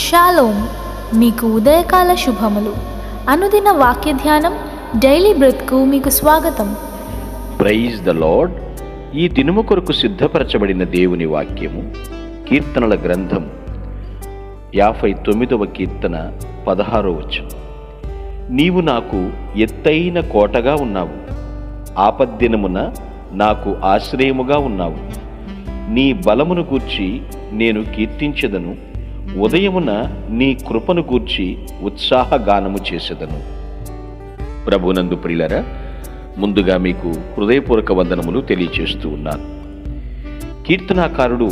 Shalom, మీకు ఉదయకాల శుభములు. అనుదిన వాక్య ధ్యానం డైలీ బ్రెత్కు మీకు స్వాగతం. Praise the lord. ఈ దినము కొరకు సిద్ధపరచబడిన దేవుని వాక్యము కీర్తనల గ్రంథం 59వ కీర్తన 16వ వచనం. నీవు నాకు ఎత్తైన కోటగా ఉన్నావు, ఆపద్దినమున నాకు ఆశ్రయముగా ఉన్నావు. నీ బలమును గూర్చి నేను కీర్తించెదను, ఉదయమున నీ కృపను గూర్చి ఉత్సాహగానము చేసేదను. ప్రభునందు ప్రియులరా, ముందుగా మీకు హృదయపూర్వక వందనములు తెలియచేస్తూ ఉన్నాను. కీర్తనాకారుడు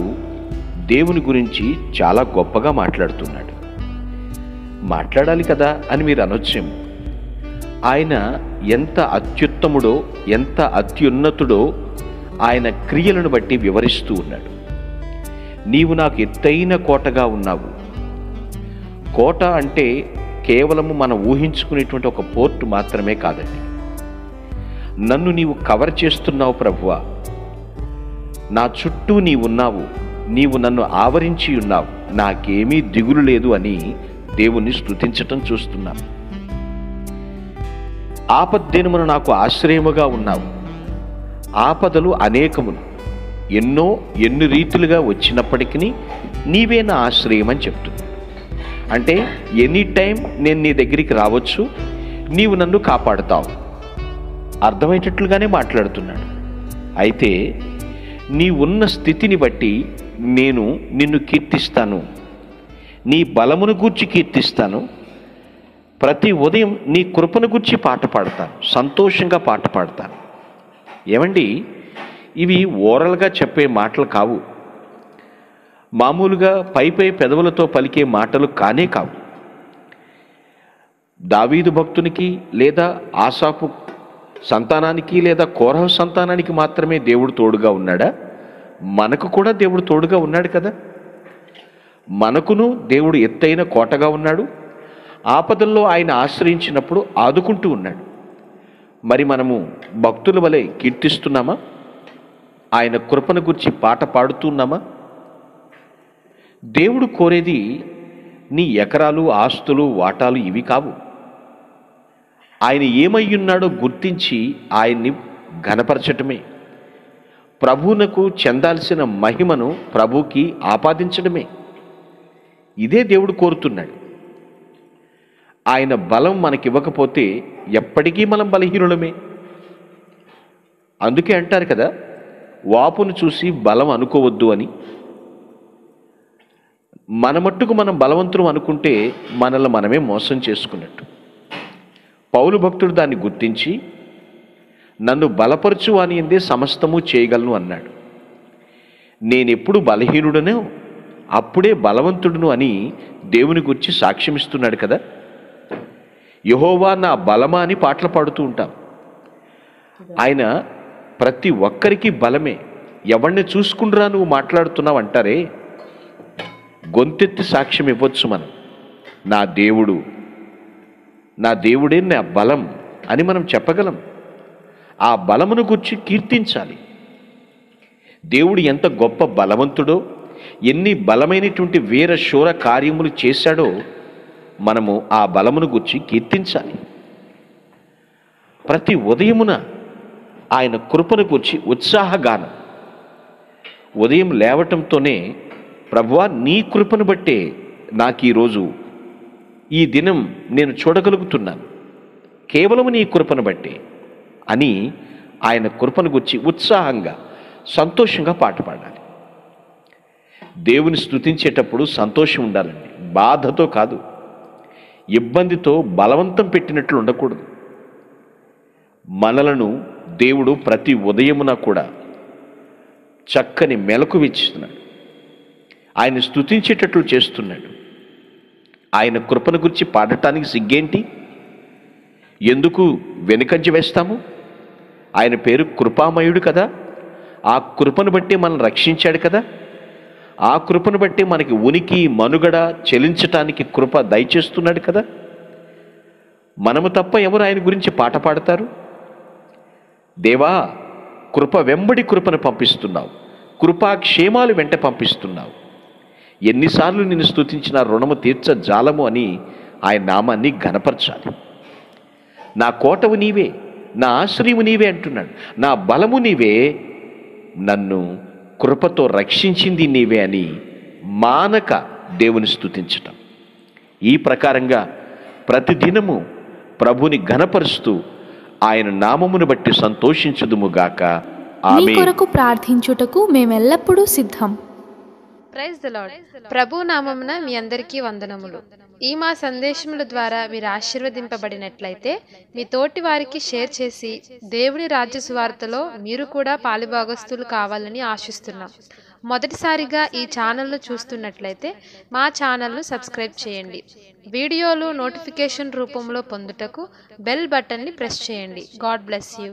దేవుని గురించి చాలా గొప్పగా మాట్లాడుతున్నాడు. మాట్లాడాలి కదా అని మీరు అనొచ్చేమో. ఆయన ఎంత అత్యుత్తముడో, ఎంత అత్యున్నతుడో ఆయన క్రియలను బట్టి వివరిస్తూ ఉన్నాడు. నీవు నాకు ఎత్తైన కోటగా ఉన్నావు. కోట అంటే కేవలము మనం ఊహించుకునేటువంటి ఒక పోర్టు మాత్రమే కాదండి. నన్ను నీవు కవర్ చేస్తున్నావు ప్రభువా, నా చుట్టూ నీవున్నావు, నీవు నన్ను ఆవరించి ఉన్నావు, నాకేమీ దిగులు లేదు అని దేవుణ్ణి స్తుతించటం చూస్తున్నాం. ఆపద్దినమున నాకు ఆశ్రయముగా ఉన్నావు. ఆపదలు అనేకములు, ఎన్ని రీతులుగా వచ్చినప్పటికీ నీవే నా ఆశ్రయం అని చెప్తుంది. అంటే ఎనీ టైం నేను నీ దగ్గరికి రావచ్చు, నీవు నన్ను కాపాడుతావు, అర్థమయ్యేటట్లుగానే మాట్లాడుతున్నాడు. అయితే నీ ఉన్న స్థితిని బట్టి నేను నిన్ను కీర్తిస్తాను, నీ బలమును గూర్చి కీర్తిస్తాను. ప్రతి ఉదయం నీ కృపను గూర్చి పాట పాడతాను, సంతోషంగా పాట పాడతాను. ఏమండి, ఇవి ఓరల్గా చెప్పే మాటలు కావు, మామూలుగా పై పెదవులతో పలికే మాటలు కానే కావు. దావీదు భక్తునికి లేదా ఆసాపు సంతానానికి లేదా కోరహు సంతానానికి మాత్రమే దేవుడు తోడుగా ఉన్నాడా? మనకు కూడా దేవుడు తోడుగా ఉన్నాడు కదా. మనకును దేవుడు ఎత్తైన కోటగా ఉన్నాడు. ఆపదల్లో ఆయన ఆశ్రయించినప్పుడు ఆదుకుంటూ ఉన్నాడు. మరి మనము భక్తుల వలె కీర్తిస్తున్నామా? ఆయన కృపను గురించి పాట పాడుతున్నామా? దేవుడు కోరేది నీ ఎకరాలు, ఆస్తులు, వాటాలు ఇవి కావు. ఆయన ఏమయ్యున్నాడో గుర్తించి ఆయన్ని ఘనపరచటమే, ప్రభువునకు చెందాల్సిన మహిమను ప్రభువుకి ఆపాదించడమే. ఇదే దేవుడు కోరుతున్నాడు. ఆయన బలం మనకివ్వకపోతే ఎప్పటికీ మనం బలహీనులమే. అందుకే అంటారు కదా, వాపును చూసి బలం అనుకోవద్దు అని. మన మట్టుకు మనం బలవంతులు అనుకుంటే మనల్ని మనమే మోసం చేసుకున్నట్టు. పౌలు భక్తుడు దాన్ని గుర్తించి నన్ను బలపరచు అని ఎందే సమస్తము చేయగలను అన్నాడు. నేనెప్పుడు బలహీనుడనో అప్పుడే బలవంతుడును అని దేవుని గురించి సాక్ష్యమిస్తున్నాడు కదా. యెహోవా నా బలమా అని పాటలు పాడుతూ ఉంటాం. ఆయన ప్రతి ఒక్కరికి బలమే. ఎవరిని చూసుకుంటురా నువ్వు మాట్లాడుతున్నావు అంటారే, గొంతెత్తి సాక్ష్యం ఇవ్వచ్చు మనం. నా దేవుడే నా బలం అని మనం చెప్పగలం. ఆ బలమును గురించి కీర్తించాలి. దేవుడు ఎంత గొప్ప బలవంతుడో, ఎన్ని బలమైనటువంటి వీర శూర కార్యములు చేశాడో మనము ఆ బలమును గురించి కీర్తించాలి. ప్రతి ఉదయమున ఆయన కృపను గురించి ఉత్సాహగానం. ఉదయం లేవటంతోనే ప్రభువా నీ కృపను బట్టే నాకు ఈరోజు ఈ దినం నేను చూడగలుగుతున్నాను, కేవలం నీ కృపను బట్టే అని ఆయన కృపను గురించి ఉత్సాహంగా, సంతోషంగా పాట పాడాలి. దేవుని స్తుతించేటప్పుడు సంతోషం ఉండాలండి, బాధతో కాదు, ఇబ్బందితో బలవంతం పెట్టినట్లు ఉండకూడదు. మనలను దేవుడు ప్రతి ఉదయమున కూడా చక్కని మెలకువిస్తున్నాడు. ఆయన స్తుతించేటట్లు చేస్తున్నాడు. ఆయన కృపను గురించి పాడటానికి సిగ్గేంటి? ఎందుకు వెనుకంజ వేస్తాము? ఆయన పేరు కృపామయుడు కదా. ఆ కృపను బట్టి మనల్ని రక్షించాడు కదా. ఆ కృపను బట్టి మనకి ఉనికి మనుగడ చెలించటానికి కృప దయచేస్తున్నాడు కదా. మనము తప్ప ఎవరు ఆయన గురించి పాట పాడతారు? దేవా, కృప వెంబడి కృపను పంపిస్తున్నావు, కృపాక్షేమాలు వెంట పంపిస్తున్నావు. ఎన్నిసార్లు నిన్ను స్తుతించిన రుణము తీర్చ జాలము అని ఆయన నామాన్ని ఘనపరచాలి. నా కోటవు నీవే, నా ఆశ్రయము నీవే అంటున్నాడు. నా బలము నీవే, నన్ను కృపతో రక్షించింది నీవే అని మానక దేవుని స్తుతించటం. ఈ ప్రకారంగా ప్రతిదినము ప్రభుని ఘనపరుస్తూ ఆయన నామమును బట్టి సంతోషించుదుముగాక. మీ ఆమేన్. కొరకు ప్రార్థించుటకు మేమెల్లప్పుడూ సిద్ధం. Praise the lord. ప్రభు నామమున మీ అందరికీ వందనములు. ఈ మా సందేశముల ద్వారా మీరు ఆశీర్వదింపబడినట్లయితే మీ తోటి వారికి షేర్ చేసి దేవుని రాజ్య సువార్తలో మీరు కూడా పాలుభాగస్తులు కావాలని ఆశిస్తున్నాం. మొదటిసారిగా ఈ ఛానల్ను చూస్తున్నట్లయితే మా ఛానల్ను సబ్స్క్రైబ్ చేయండి. వీడియోలు నోటిఫికేషన్ రూపంలో పొందుటకు బెల్ బటన్ని ప్రెస్ చేయండి. God bless you.